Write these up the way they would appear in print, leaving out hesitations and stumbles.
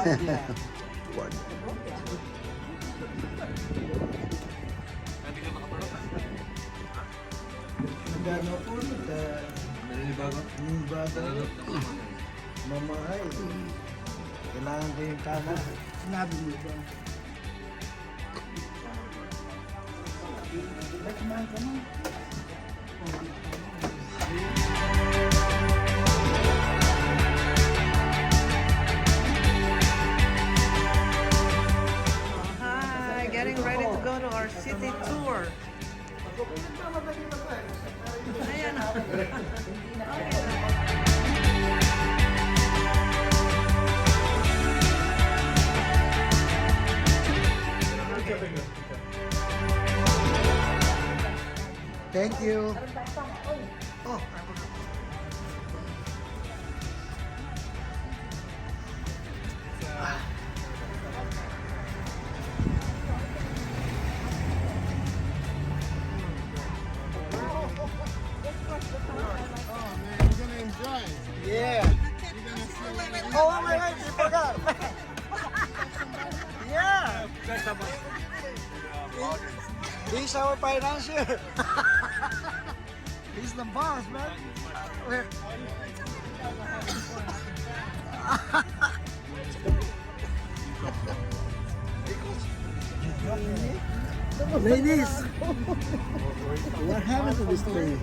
Wag. Nagano po, naninibago. Mamahay. Kailangan ko yung kama. Sinabi mo ba? Kumain ka na. Hi, getting ready to go to our city tour. Ayan. Thank you. Oh, yeah. Oh my God, you forgot. Yeah. He's our financier. He's the boss, man. Ladies, what happened to this thing?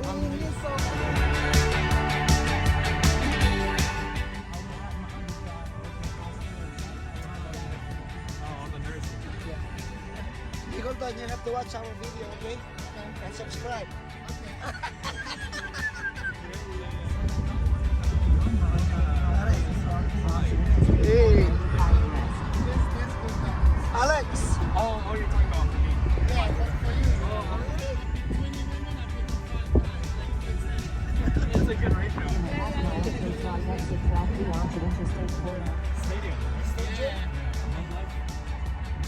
Nicole, you have to watch our video, okay? And subscribe. Hey. Alex. Oh, you're talking about me. Yeah, for you. It's a good ratio. Stadium.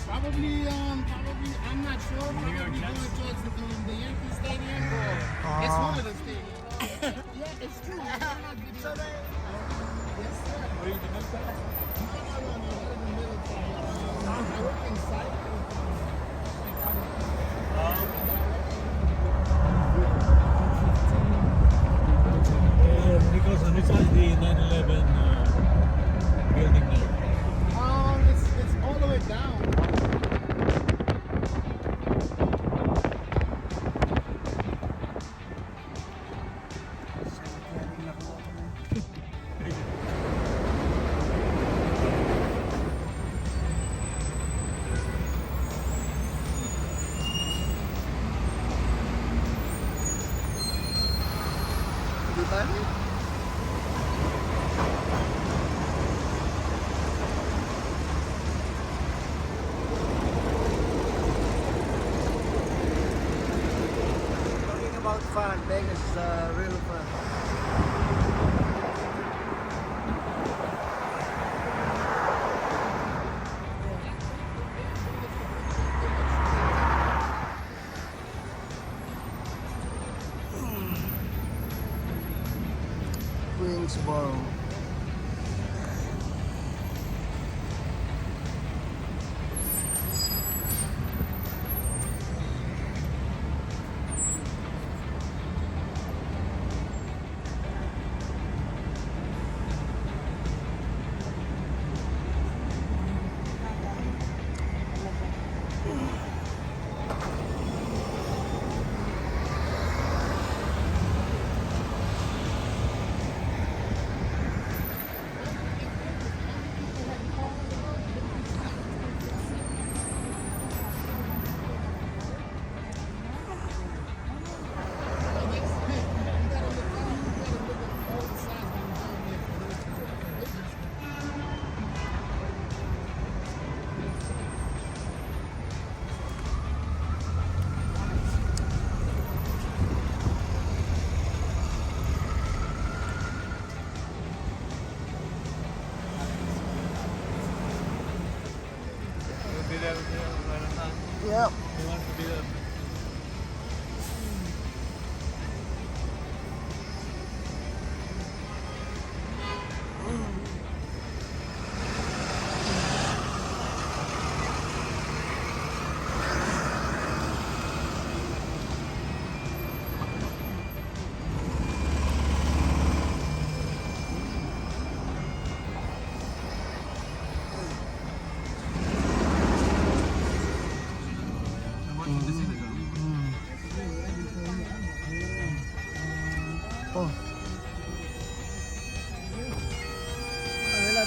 Probably, I'm not sure. Probably going towards the Yankee Stadium. It's one of the stadiums. Yeah, it's true. So they, Yes, sir. Are you the middle side? No, the middle side. I work inside. Because on this side the 9/11 building there. It's all the way down. di ba? Talking about fun, Vegas is real fun. Queensboro.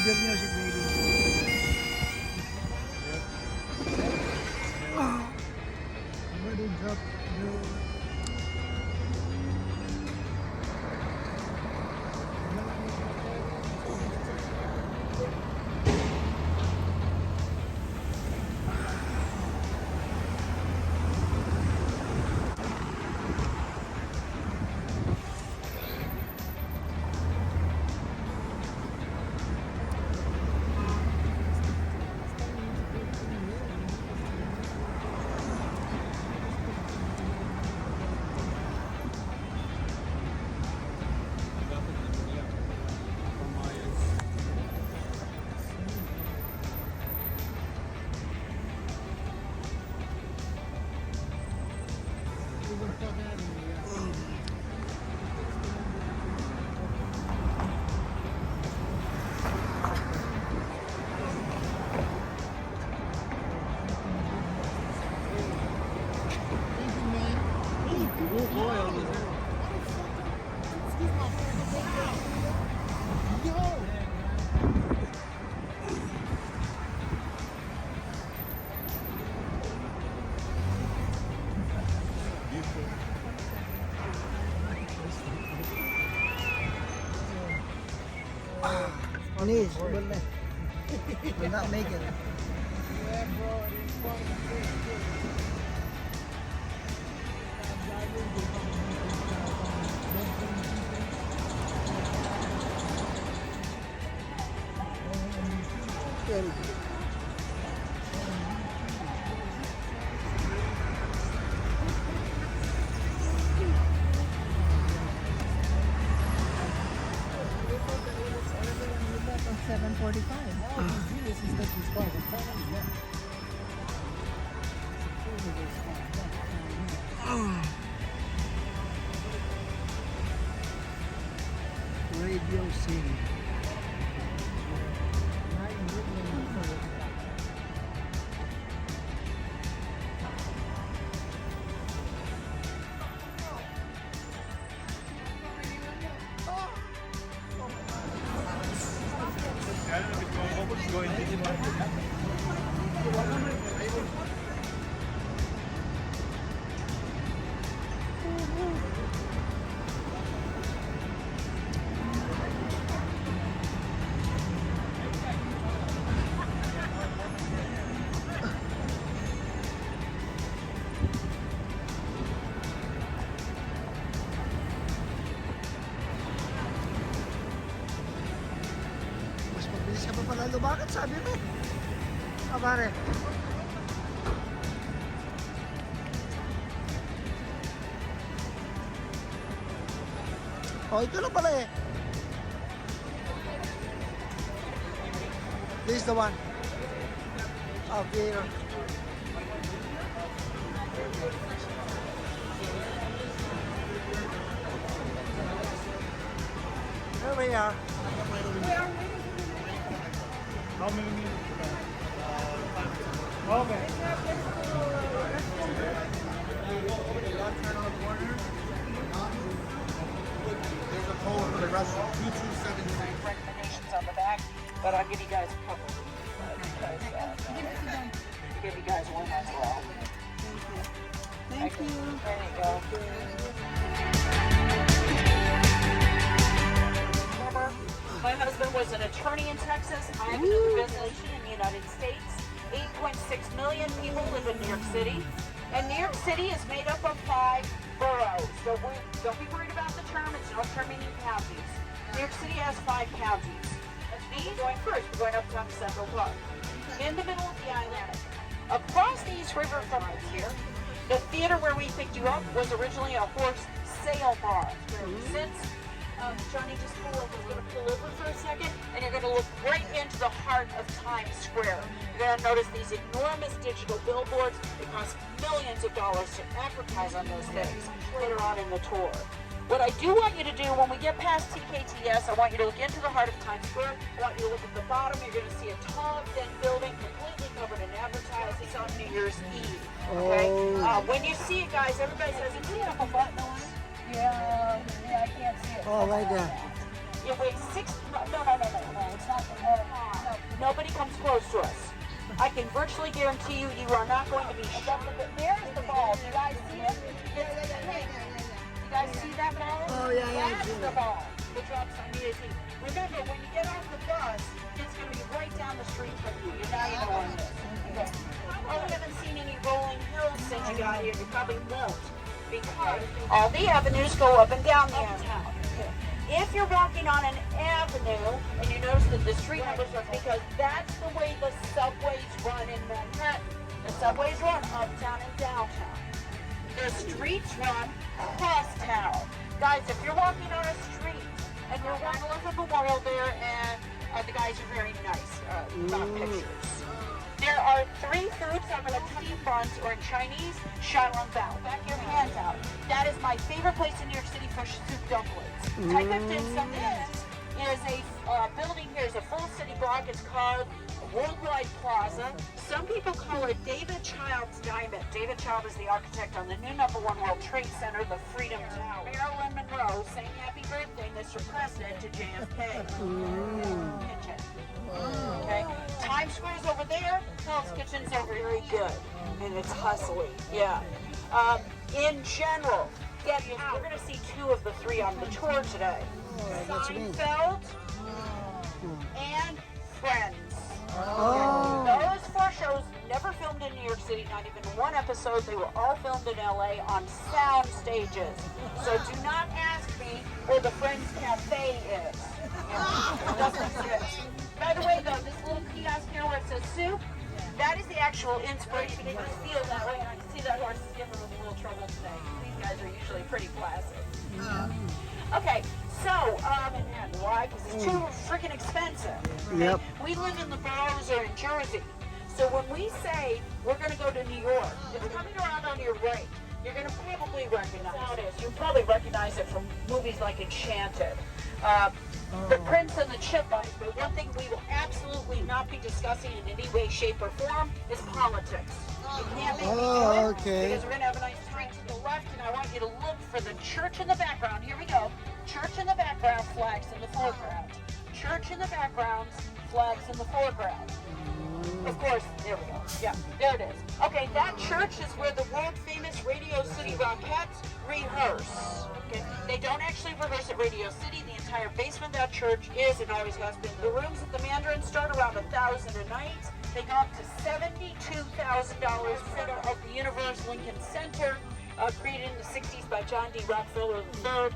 good music, baby. Where they drop the... Please, will not make it. Radio City. Mabilis ka pa pala lumakad, sabi mo. Ah, pare. Oh, ito lang pala eh. This is the one. Oh, here. There we are. How many minutes? Okay. There's a code for the restaurant, 2273. Recommendations on the back, but I'll give you guys a couple. To give you guys one as well. Thank you. There you go. My husband was an attorney in Texas. I have a business in the United States. 8.6 million people live in New York City. And New York City is made up of 5 boroughs. So don't be worried about the term. It's no term meaning counties. New York City has 5 counties. That's me going first. We're going uptown to Central Park. In the middle of the island. Across the East River from us here, the theater where we picked you up was originally a horse sale bar. Since Johnny, just pull over. We're going to pull over for a second, and you're going to look right into the heart of Times Square. You're going to notice these enormous digital billboards. It costs millions of dollars to advertise on those things later on in the tour. What I do want you to do when we get past TKTS, I want you to look into the heart of Times Square. I want you to look at the bottom. You're going to see a tall, thin building completely covered in advertising. It's on New Year's Eve. Okay? When you see it, guys, everybody says, "Is it a button on it?" Yeah, I can't see it. Oh, right there. It weighs 6. No, it's not Nobody comes close to us. I can virtually guarantee you, you are not going to be shut. There's the ball. Do you guys see it? It's pink. You guys see that ball? Oh, yeah, That's the ball. The drops on the 18. Remember, when you get off the bus, it's going to be right down the street from you. You're not even on this. Okay. Oh, we haven't seen any rolling hills since you got here. You probably won't. Because all the avenues go up and down the town. If you're walking on an avenue, and you notice that the street numbers are because that's the way the subways run in Manhattan. The subways run uptown and downtown. The streets run across town. Guys, if you're walking on a street and you're walking along the memorial there, and the guys are very nice about pictures. There are 3 foods I'm going to tell you front, or in Chinese, Shaolong Bao. Back your hands out. That is my favorite place in New York City for soup dumplings. Type of dim sum is a building here is a full city block. It's called Worldwide Plaza. Some people call it David Child's Diamond. David Child is the architect on the new #1 World Trade Center, the Freedom Tower. Marilyn Monroe saying happy birthday, Mr. President, to JFK. Kitchen. Okay. Times Square's over there. Hell's Kitchen's over very good. And it's hustly. Yeah. In general, we're going to see 2 of the 3 on the tour today. Seinfeld and Friends. Those 4 shows never filmed in New York City, not even 1 episode. They were all filmed in LA on sound stages. So do not ask me where the Friends Cafe is. It doesn't exist. By the way, though, this little kiosk here where it says soup, that is the actual inspiration. They just feel that way, and I can see that horse is giving them a little trouble today. These guys are usually pretty placid. Okay, so, why? Because it's too freaking expensive. Okay? Yep. We live in the boroughs or in Jersey. So when we say we're going to go to New York, it's coming around on your right. You're going to probably recognize it. You'll probably recognize it from movies like Enchanted. The Prince and the Chipmunks, but one thing we will absolutely not be discussing in any way, shape, or form is politics. You can't make me do it, okay. because we're going to have a nice street to the left, and I want you to look for the church in the background. Here we go. Church in the background, flags in the foreground. Church in the background, flags in the foreground. Of course, there we go. Yeah, there it is. Okay, that church is where the world-famous Radio City Rockettes rehearse. Okay, they don't actually rehearse at Radio City. The entire basement of that church is and always has been. The rooms at the Mandarin start around $1,000 a night. They go up to $72,000 for of the Universe Lincoln Center, created in the 60s by John D. Rockefeller III.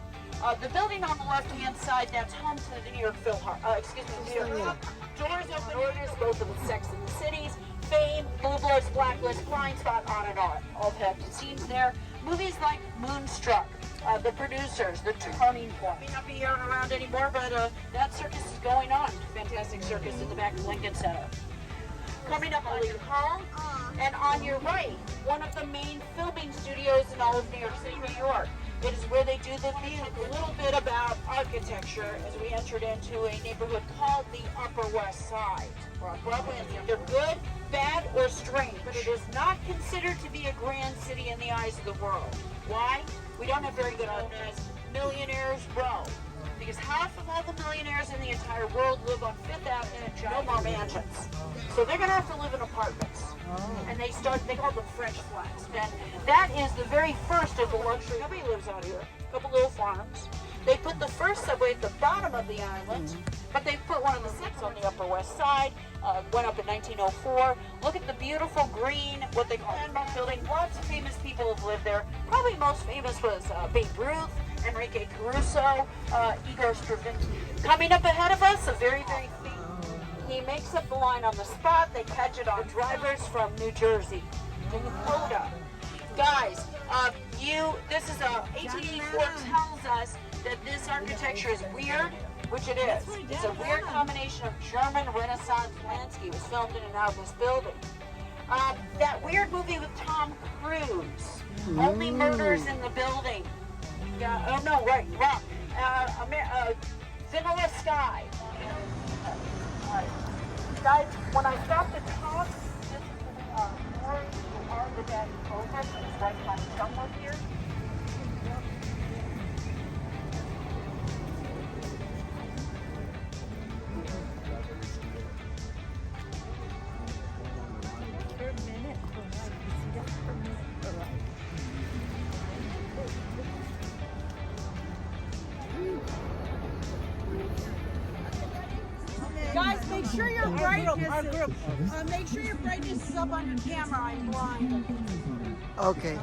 The building on the left-hand side, that's home to the New York New York. Doors open orders, both of the Sex and the Cities, Fame, Blue Bloods, Blacklist, Blind Spot, on and on. All have scenes there. Movies like Moonstruck, The Producers, The Turning Point. May not be here around anymore, but that circus is going on. Fantastic circus in the back of Lincoln Center. Coming up on your hall, and on your right, one of the main filming studios in all of New York City, New York. It is where they do the music. A little bit about architecture as we entered into a neighborhood called the Upper West Side. We're on Broadway, and they're good, bad, or strange, but it is not considered to be a grand city in the eyes of the world. Why? We don't have very good organized millionaires row. Because half of all the millionaires in the entire world live on Fifth Avenue and no more mansions. So they're going to have to live in apartments. And they call them French flats. And that is the very first of the luxury. Nobody lives out here. A couple little farms. They put the first subway at the bottom of the island, but they put one of the 6 on the Upper West Side. Went up in 1904. Look at the beautiful green, what they call landmark building. Lots of famous people have lived there. Probably most famous was Babe Ruth, Enrique Caruso, Igor Stravinsky. Coming up ahead of us, a very, very famous. He makes up the line on the spot. They catch it on drivers from New Jersey to Dakota. Guys, this is 1884 tells us that this architecture is weird, which it is. It's a weird combination of German Renaissance landscape. It was filmed in and out of this building. That weird movie with Tom Cruise, Only Murders in the Building. Wrong. Vanilla Sky. Guys, when I stop to talk, this is where you are the daddy over. It's right by somewhere here. Guys, make sure your make sure your brightness is up on your camera. I'm blind. Okay.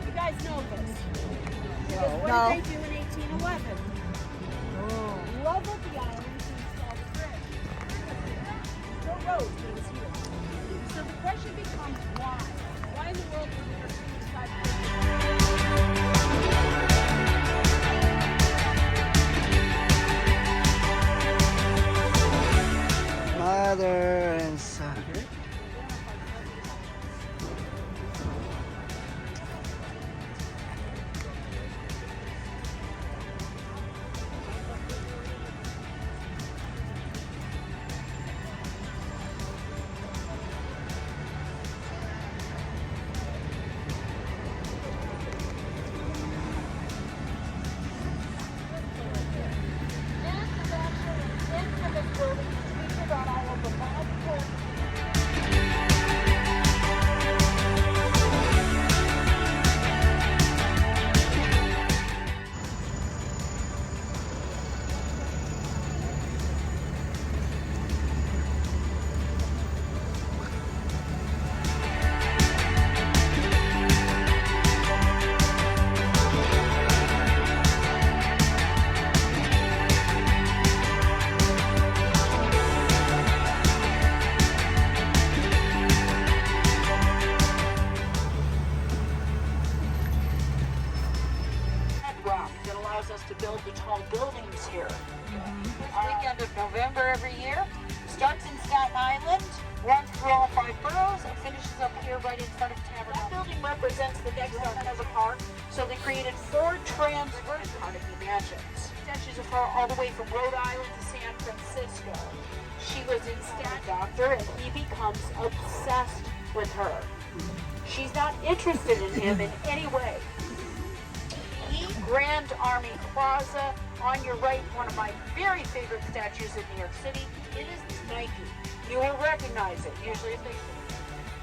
You guys know this. Because what No. did they do in 1811? Love of the island to install the bridge. No road is here. So the question becomes why? Why in the world would we decide to Mother and son. bedrock that allows us to build the tall buildings here. Weekend of November every year. Starts in Staten Island, runs through all 5 boroughs, and finishes up here right in front of Tabernacle. That building represents the next element of the park, so they created 4 transverse Carnegie mansions. Statues of her all the way from Rhode Island to San Francisco. She was in Staten Doctor, and he becomes obsessed with her. She's not interested in him in any way. Grand Army Plaza. On your right, one of my very favorite statues in New York City. It is Nike. You will recognize it, usually if they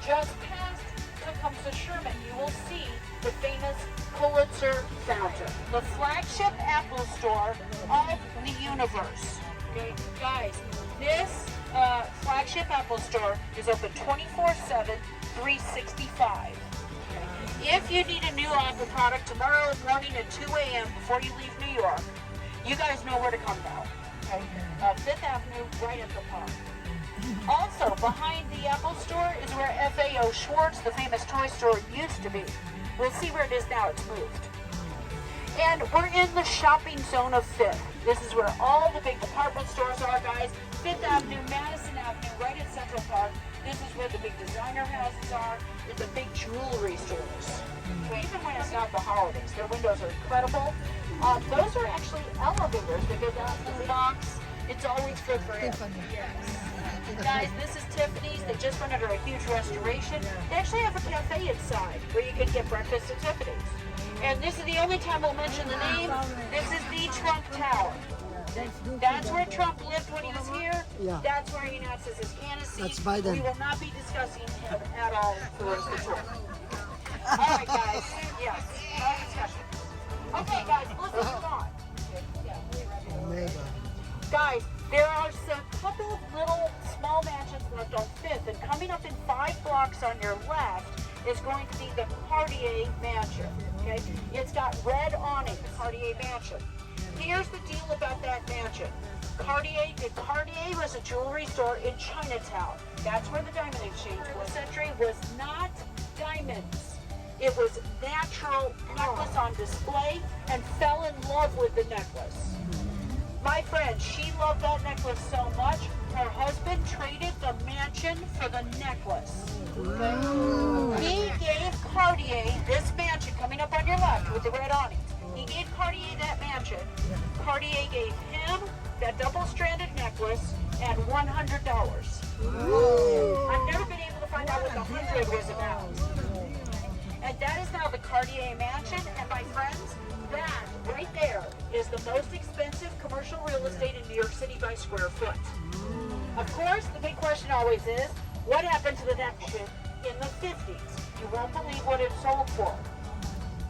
just past Tecumseh Sherman, you will see the famous Pulitzer Fountain, the flagship Apple store of the universe. Okay, guys, this flagship Apple store is open 24/7, 365. If you need a new Apple product tomorrow morning at 2 a.m. before you leave New York, you guys know where to come now. Okay? 5th Avenue, right at the park. Also, behind the Apple store is where FAO Schwartz, the famous toy store, used to be. We'll see where it is now. It's moved. And we're in the shopping zone of 5th. This is where all the big department stores are, guys. 5th Avenue, Madison Avenue, right at Central Park. This is where the big designer houses are. It's the big jewelry stores. So even when it's not the holidays, their windows are incredible. Those are actually elevators that go down to the box. It's always good for it. Yes. Guys, this is Tiffany's. They just went under a huge restoration. They actually have a cafe inside where you can get breakfast at Tiffany's. And this is the only time we'll mention the name. This is the Trump Tower. That's where Trump lived when he was here. Yeah. That's where he announces his candidacy. That's Biden. We will not be discussing him at all for the rest of the tour. All right, guys. Yes, no discussion. Okay, guys, let's move on. Omega. Guys, there are a couple of little small mansions left on 5th, and coming up in 5 blocks on your left is going to be the Cartier Mansion. Okay, it's got red awning, Cartier Mansion. Here's the deal about that mansion. Cartier was a jewelry store in Chinatown. That's where the diamond exchange was. The century was not diamonds. It was natural necklace on display and fell in love with the necklace. My friend, she loved that necklace so much, her husband traded the mansion for the necklace. Okay? He gave Cartier this mansion coming up on your left with the red awning. He gave Cartier that mansion. Cartier gave him that double-stranded necklace and $100. I've never been able to find out what the 100 was about. And that is now the Cartier Mansion, and my friends, that right there is the most expensive commercial real estate in New York City by square foot. Of course, the big question always is, what happened to the necklace in the 50s? You won't believe what it sold for.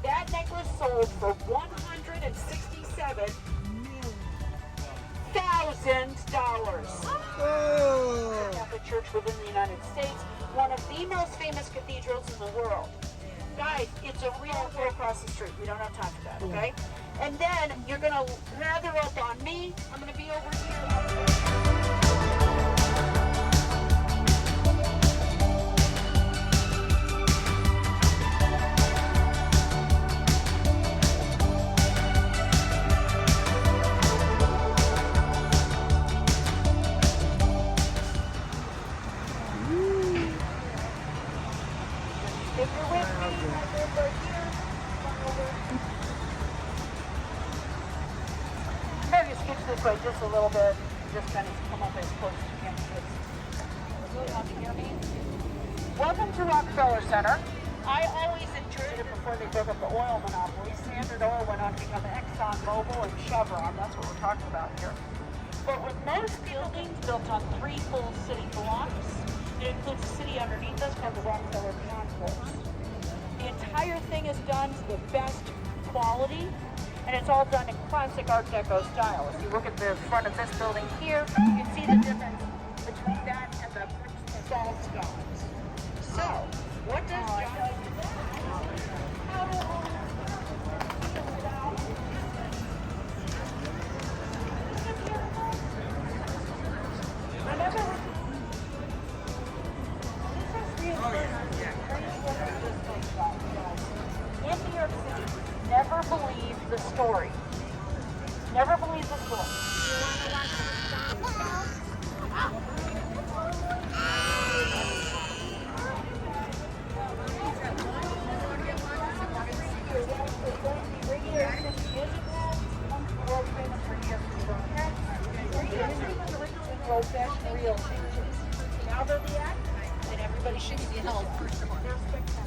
That necklace sold for $167,000. Catholic Church within the United States, one of the most famous cathedrals in the world. Guys, it's a real way across the street. We don't have time for that, okay? And then you're gonna gather up on me. I'm gonna be over here. If you're with me, I'm over here. Come over. Maybe switch this way just a little bit. Just kind of come up as close as you can to this. Can you hear me? Welcome to Rockefeller Center. I always enjoyed it before they broke up the oil monopoly. Standard Oil went on to become Exxon Mobil and Chevron. That's what we're talking about here. But with most buildings built on 3 full city blocks, it includes a city underneath us called the Rockefeller Concourse. The entire thing is done to the best quality, and it's all done in classic Art Deco style. If you look at the front of this building here, you can see the difference between that and the salt scones. So, what does John do? In New York City, never believe the story. Never believe the story. Real changes. Now they're the act, and everybody should be held. They're spectacular.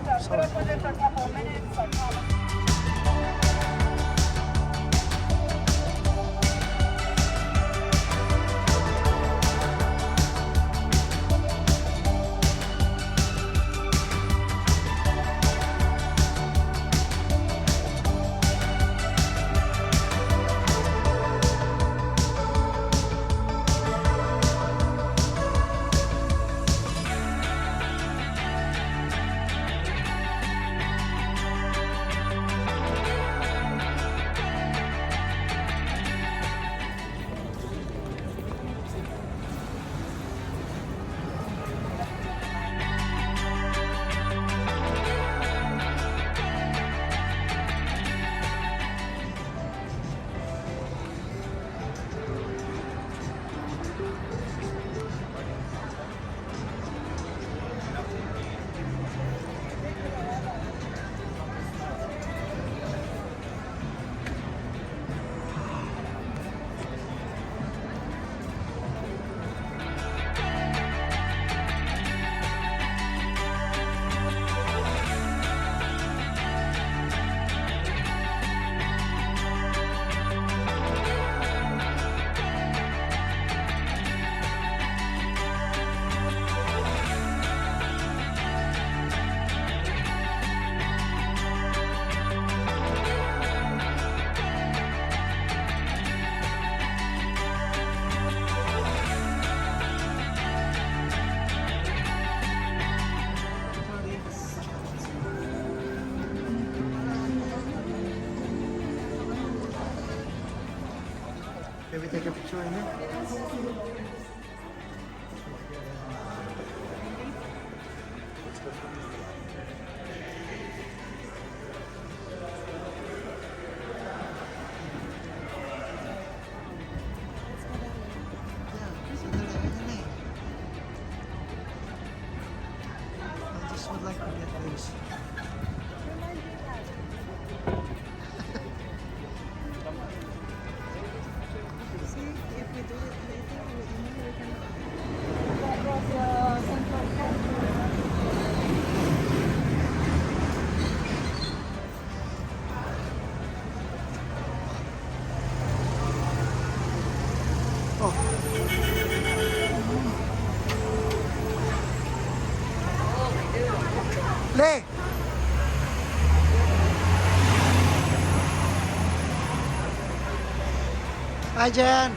Just put up with it for a couple of minutes. I promise. Can we take a picture in here? I just would like to get this. See, if we do it later, we can. Lee! Hi, Jen!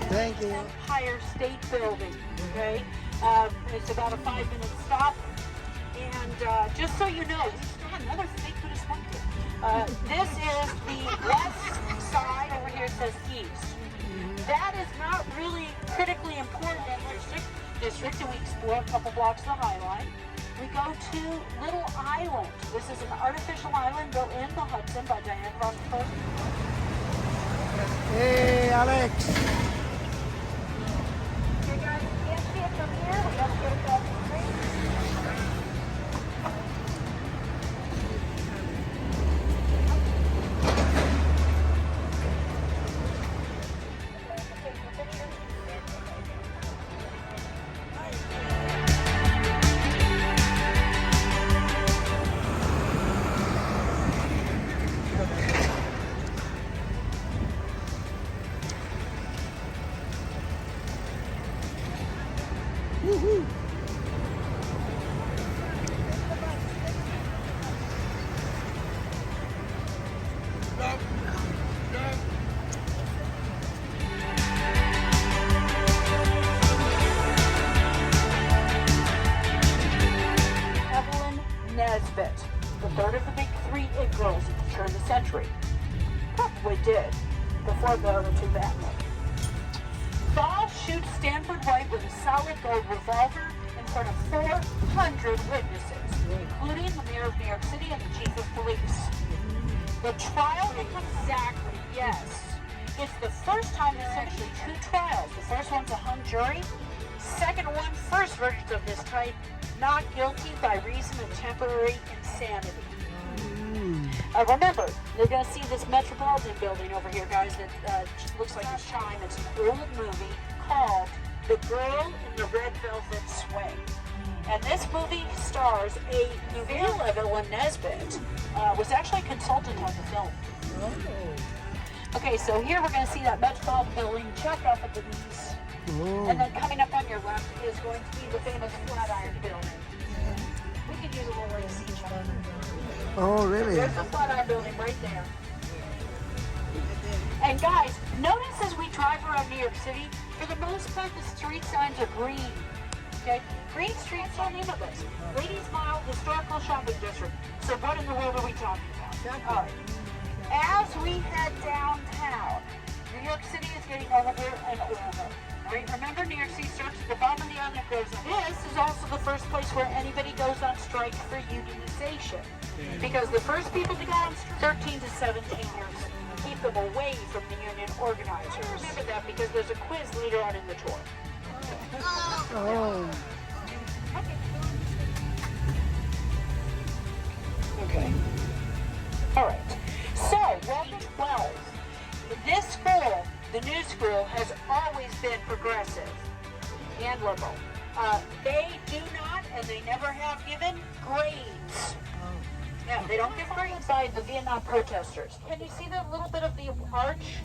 Thank you. Empire State Building, okay? It's about a 5-minute stop. And just so you know, we still have another state to this one. This is the west side. Over here it says east. That is not really critically important in the district, and we explore a couple blocks of the High Line. We go to Little Island. This is an artificial island built in the Hudson by Diane von Furst. Hey, Alex! Okay, guys, you can't see it from here. We have to get across the street. Woohoo! Evelyn Nesbit, the third of the big three it girls at the turn of the century. Probably did, before the other two Batman. Saul shoots Stanford White with a solid gold revolver in front of 400 witnesses, including the mayor of New York City and the chief of police. The trial exactly, yes. It's the first time there's actually two trials. The first one's a hung jury. Second one, first verdict of this type, not guilty by reason of temporary insanity. Remember, you're going to see this Metropolitan building over here, guys, that looks like a chime. It's an old movie called The Girl in the Red Velvet Swing. And this movie stars a real Evelyn Nesbit, was actually a consultant on the film. Okay, so here we're going to see that Metropolitan building checked off at the knees. And then coming up on your left is going to be the famous Flatiron building. We could use a little like siege. Oh, really? There's the Flatiron building right there. And guys, notice as we drive around New York City, for the most part, the street signs are green. Okay? Green streets are name of this. Ladies Mile Historical Shopping District. So what in the world are we talking about? All right. As we head downtown, New York City is getting older and older. Right? Remember, New York City starts at the bottom of the island and goes up. This is also the first place where anybody goes on strike for unionization. Because the first people to go on strike, 13 to 17 years, keep them away from the union organizers. Remember that because there's a quiz later on in the tour. Oh. Okay. All right. So, welcome 12. This school, the new school, has always been progressive and liberal. They do not, and they never have given, grades. Yeah, they don't give grades by the Vietnam protesters. Can you see that little bit of the arch